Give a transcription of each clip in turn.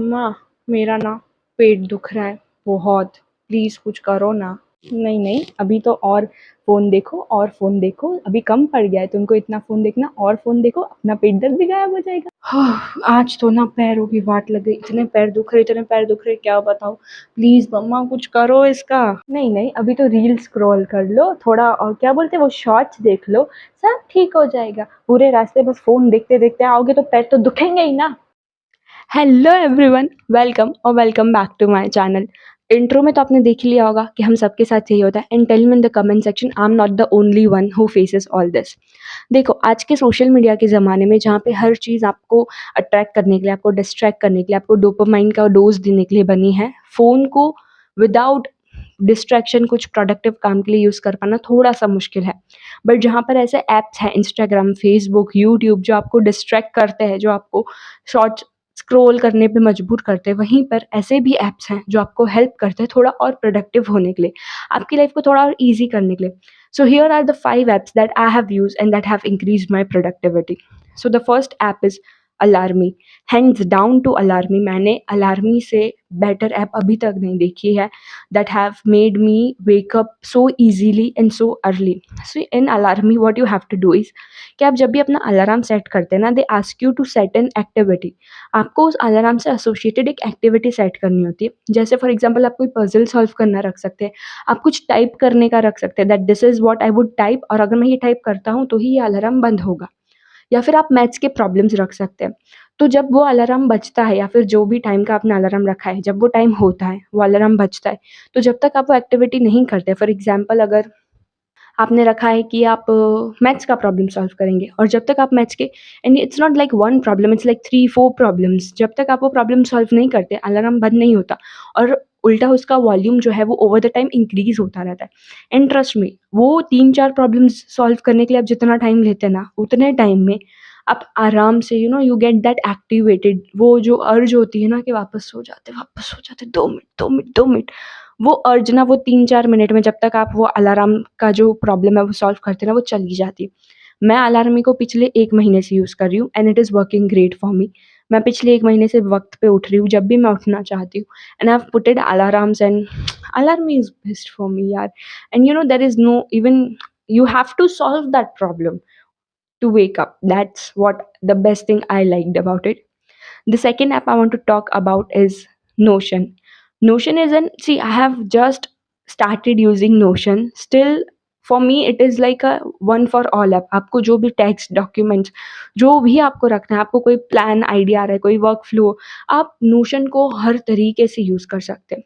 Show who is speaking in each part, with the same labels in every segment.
Speaker 1: मम्मा, मेरा ना पेट दुख रहा है बहुत, प्लीज़ कुछ करो ना। नहीं नहीं, अभी तो और फ़ोन देखो और फ़ोन देखो, अभी कम पड़ गया है तुमको इतना फ़ोन देखना, और फ़ोन देखो, अपना पेट दर्द भी गायब हो जाएगा। आज तो ना पैरों की वाट लग गई, इतने पैर दुख रहे, इतने पैर दुख रहे, क्या बताऊँ। प्लीज़ मम्मा कुछ करो इसका। नहीं नहीं, अभी तो रील स्क्रॉल कर लो थोड़ा, और क्या बोलते हैं वो शॉर्ट्स देख लो, सब ठीक हो जाएगा। पूरे रास्ते बस फ़ोन देखते देखते आओगे तो पैर तो दुखेंगे ही ना। हेलो एवरीवन, वेलकम और welcome back to my channel. Intro में तो आपने देख ही लिया होगा कि हम सबके साथ यही होता है, and tell me in the comment section I am not the only one who faces all this. देखो, आज के सोशल मीडिया के ज़माने में जहाँ पे हर चीज़ आपको अट्रैक्ट करने के लिए, आपको डिस्ट्रैक्ट करने के लिए, आपको डोपामाइन का डोज देने के लिए बनी है, फ़ोन को विदाउट डिस्ट्रैक्शन कुछ प्रोडक्टिव काम के लिए यूज़ कर पाना थोड़ा सा मुश्किल है। बट जहाँ पर ऐसे ऐप्स हैं, इंस्टाग्राम, फेसबुक, यूट्यूब, जो आपको डिस्ट्रैक्ट करते हैं, जो आपको शॉर्ट्स स्क्रॉल करने पे मजबूर करते हैं, वहीं पर ऐसे भी ऐप्स हैं जो आपको हेल्प करते हैं थोड़ा और प्रोडक्टिव होने के लिए, आपकी लाइफ को थोड़ा और ईजी करने के लिए। So here are the 5 apps that I have used and that have increased my productivity. So the first app is Alarmy. Hands down to Alarmy. मैंने अलार्मी से बेटर ऐप अभी तक नहीं देखी है that have made me wake up so easily and so early. So in Alarmy, what you have to do is कि आप जब भी अपना अलार्म सेट करते हैं ना, they ask you to set an activity. आपको उस अलार्म से एसोसिएटेड एक एक्टिविटी सेट करनी होती है। जैसे फॉर एग्जांपल आप कोई पजल सॉल्व करना रख सकते हैं, आप कुछ टाइप करने का रख सकते हैं, that this is what I would type, और अगर मैं ये टाइप करता हूँ तो ही ये अलार्म बंद होगा। या फिर आप मैथ्स के प्रॉब्लम्स रख सकते हैं। तो जब वो अलार्म बजता है, या फिर जो भी टाइम का आपने अलार्म रखा है, जब वो टाइम होता है, वो अलार्म बजता है, तो जब तक आप वो एक्टिविटी नहीं करते, फॉर एग्जांपल अगर आपने रखा है कि आप मैथ्स का प्रॉब्लम सॉल्व करेंगे, और जब तक आप मैथ्स के, and it's not like one problem, it's like 3-4 problems, जब तक आप वो प्रॉब्लम सॉल्व नहीं करते, अलार्म बंद नहीं होता, और उल्टा उसका वॉल्यूम जो है वो ओवर द टाइम इंक्रीज़ होता रहता है। एंड ट्रस्ट मी, वो 3-4 प्रॉब्लम्स सॉल्व करने के लिए आप जितना टाइम लेते हैं ना, उतने टाइम में आप आराम से यू गेट दैट एक्टिवेटेड, वो जो अर्ज होती है ना कि वापस सो जाते, 2 मिनट, 2 मिनट, 2 मिनट, वो अर्ज ना वो 3-4 मिनट में, जब तक आप वो अलार्म का जो प्रॉब्लम है वो सॉल्व करते हैं ना, वो चली जाती है। मैं अलार्मी को पिछले 1 महीने से यूज़ कर रही हूँ and it is working great for me. मैं पिछले 1 महीने से वक़्त पे उठ रही हूँ, जब भी मैं उठना चाहती हूँ, and I have putted alarms, and Alarmy is best for me यार। And there is no even, you have to solve that problem to wake up. That's what the best thing I liked about it. The second app I want to talk about is Notion. Notion is an, see, I have just started using Notion. Still, for me, it is like a one for all app. आपको जो भी text documents, जो भी आपको रखना है, आपको कोई प्लान आइडिया आ रहा है, कोई वर्क फ्लो, आप नोशन को हर तरीके से यूज़ कर सकते हैं।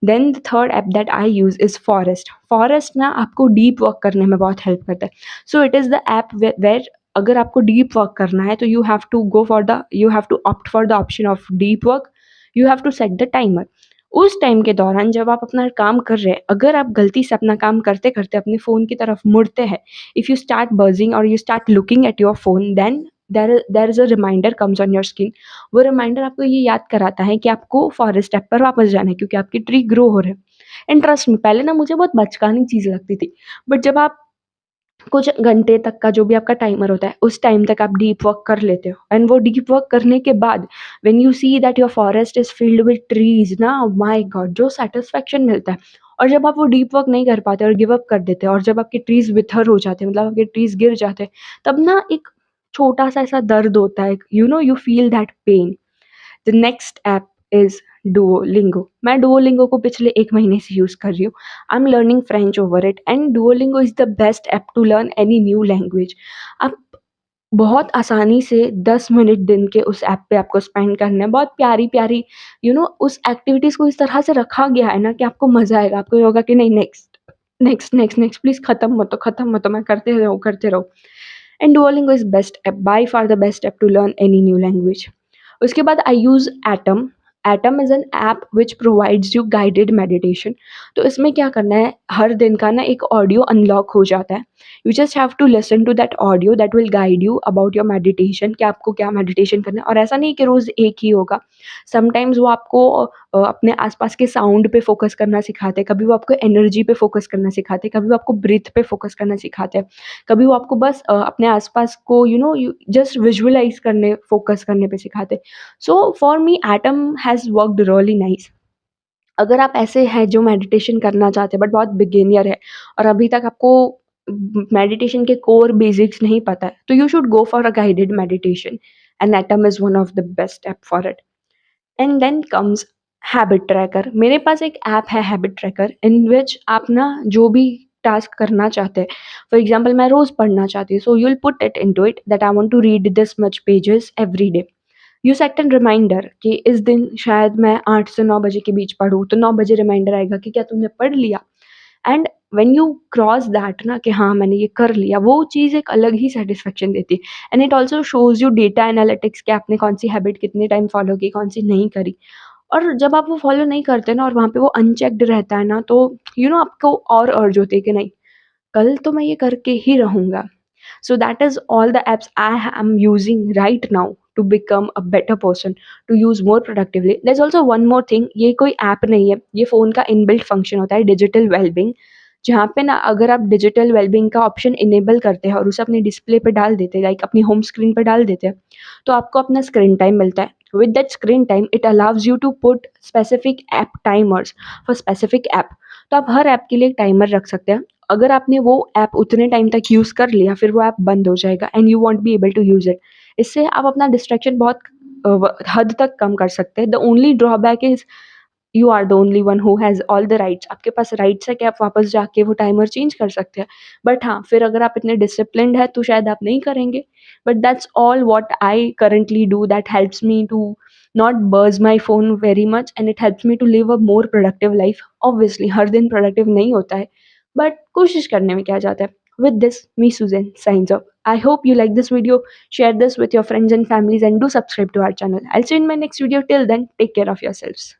Speaker 1: Then the third app that I use is Forest. Forest ना आपको डीप वर्क करने में बहुत हेल्प करता है। So it is the app where अगर आपको डीप वर्क करना है, तो you have to opt for the option of deep work. You have to set the timer. उस टाइम के दौरान जब आप अपना काम कर रहे हैं, अगर आप गलती से अपना काम करते करते अपने फ़ोन की तरफ मुड़ते हैं, इफ़ यू स्टार्ट बजिंग और you start looking at your phone, then there is a reminder comes on your screen. वो रिमाइंडर आपको ये याद कराता है कि आपको फॉरेस्ट ऐप पर वापस जाना है, क्योंकि आपकी ट्री ग्रो हो रहे हैं। एंड ट्रस्ट मी, पहले ना मुझे बहुत बचकानी चीज़ लगती थी, बट जब आप कुछ घंटे तक का जो भी आपका टाइमर होता है, उस टाइम तक आप डीप वर्क कर लेते हो, एंड वो डीप वर्क करने के बाद when you see that your forest is filled with trees ना, माय गॉड, जो सैटिस्फैक्शन मिलता है। और जब आप वो डीप वर्क नहीं कर पाते और गिव अप कर देते हैं, और जब आपके ट्रीज़ विथर हो जाते हैं, मतलब आपके ट्रीज़ गिर जाते हैं, तब ना एक छोटा-सा ऐसा दर्द होता है, you feel that pain. The next app is Duolingo. मैं डुओलिंगो को पिछले 1 महीने से यूज़ कर रही हूँ। I am learning French over it, and Duolingo is the best app to learn any new language. आप बहुत आसानी से 10 मिनट दिन के उस ऐप पे आपको स्पेंड करना है। बहुत प्यारी-प्यारी उस एक्टिविटीज़ को इस तरह से रखा गया है ना कि आपको मज़ा आएगा। आपको ये होगा कि नहीं, next, next, next, next, please खत्म मत हो, मैं करते रहो, करते रहो। And Duolingo is best app, by far the best app to learn any new language. उसके बाद I use Atom. Atom is an app which provides you guided meditation. तो इसमें क्या करना है, हर दिन का ना एक ऑडियो अनलॉक हो जाता है। You just have to listen to that audio that will guide you about your meditation, कि आपको क्या मेडिटेशन करना है। और ऐसा नहीं कि रोज़ एक ही होगा, समटाइम्स वो आपको अपने आसपास के साउंड पे फोकस करना सिखाते हैं, कभी वो आपको एनर्जी पे फोकस करना सिखाते हैं, कभी वो आपको ब्रीथ पे फोकस करना सिखाते हैं, कभी वो आपको बस अपने आसपास को यू जस्ट विजुअलाइज करने, फोकस करने पे सिखाते हैं। So for me, Atom has worked really nice. अगर आप ऐसे हैं जो मेडिटेशन करना चाहते हैं बट बहुत बिगिनियर है और अभी तक आपको मेडिटेशन के कोर बेसिक्स नहीं पता है, तो you should go for a guided meditation and Atom is one of the best app for it. And then comes habit tracker. मेरे पास एक ऐप है हैबिट ट्रैकर, इन विच आप ना जो भी टास्क करना चाहते हैं, फॉर एग्जाम्पल मैं रोज़ पढ़ना चाहती हूँ, so you will put it into it that I want to read this much pages every day. You set an reminder कि इस दिन शायद मैं 8 से 9 बजे के बीच पढूँ, तो 9 बजे रिमाइंडर आएगा कि क्या तुमने पढ़ लिया? And when you cross that ना कि हाँ, मैंने ये कर लिया, वो चीज़ एक अलग ही सैटिस्फैक्शन देती है। And it also shows you data analytics कि आपने कौन-सी हैबिट कितने टाइम फ़ॉलो की, कौन-सी नहीं करी। और जब आप वो फ़ॉलो नहीं करते ना और वहाँ पे वो अनचेक्ड रहता है ना, तो आपको और अर्ज होती है कि नहीं, कल तो मैं ये करके ही रहूँगा। So that is all the apps I am using right now to become a better person, to use more productively. There's also one more thing, ये कोई ऐप नहीं है, ये फ़ोन का इनबिल्ट फंक्शन होता है डिजिटल वेलबींग, जहाँ पे ना अगर आप डिजिटल वेलबींग का ऑप्शन इनेबल करते हैं और उसे अपने डिस्प्ले पे डाल देते हैं, लाइक अपनी होम स्क्रीन पे डाल देते हैं, तो आपको अपना स्क्रीन टाइम मिलता है। With that screen time it allows you to put specific app timers for specific app. तो आप हर ऐप के लिए एक टाइमर रख सकते हैं। अगर आपने वो ऐप उतने टाइम तक यूज़ कर लिया, फिर वो ऐप बंद हो जाएगा and you won't be able to use it. इससे आप अपना डिस्ट्रैक्शन बहुत हद तक कम कर सकते हैं। The only drawback is you are the only one who has all the rights. आपके पास राइट्स है कि आप वापस जाके वो टाइमर चेंज कर सकते हैं। बट हाँ, फिर अगर आप इतने डिसिप्लिन्ड हैं तो शायद आप नहीं करेंगे। But that's all what I currently do that helps me to not buzz my phone very much and it helps me to live a more productive life. Obviously हर दिन प्रोडक्टिव नहीं होता है, बट कोशिश करने में क्या जाता है। With this, me Susan signs off. I hope you like this video. Share this with your friends and families and do subscribe to our channel. I'll see you in my next video. Till then, take care of yourselves.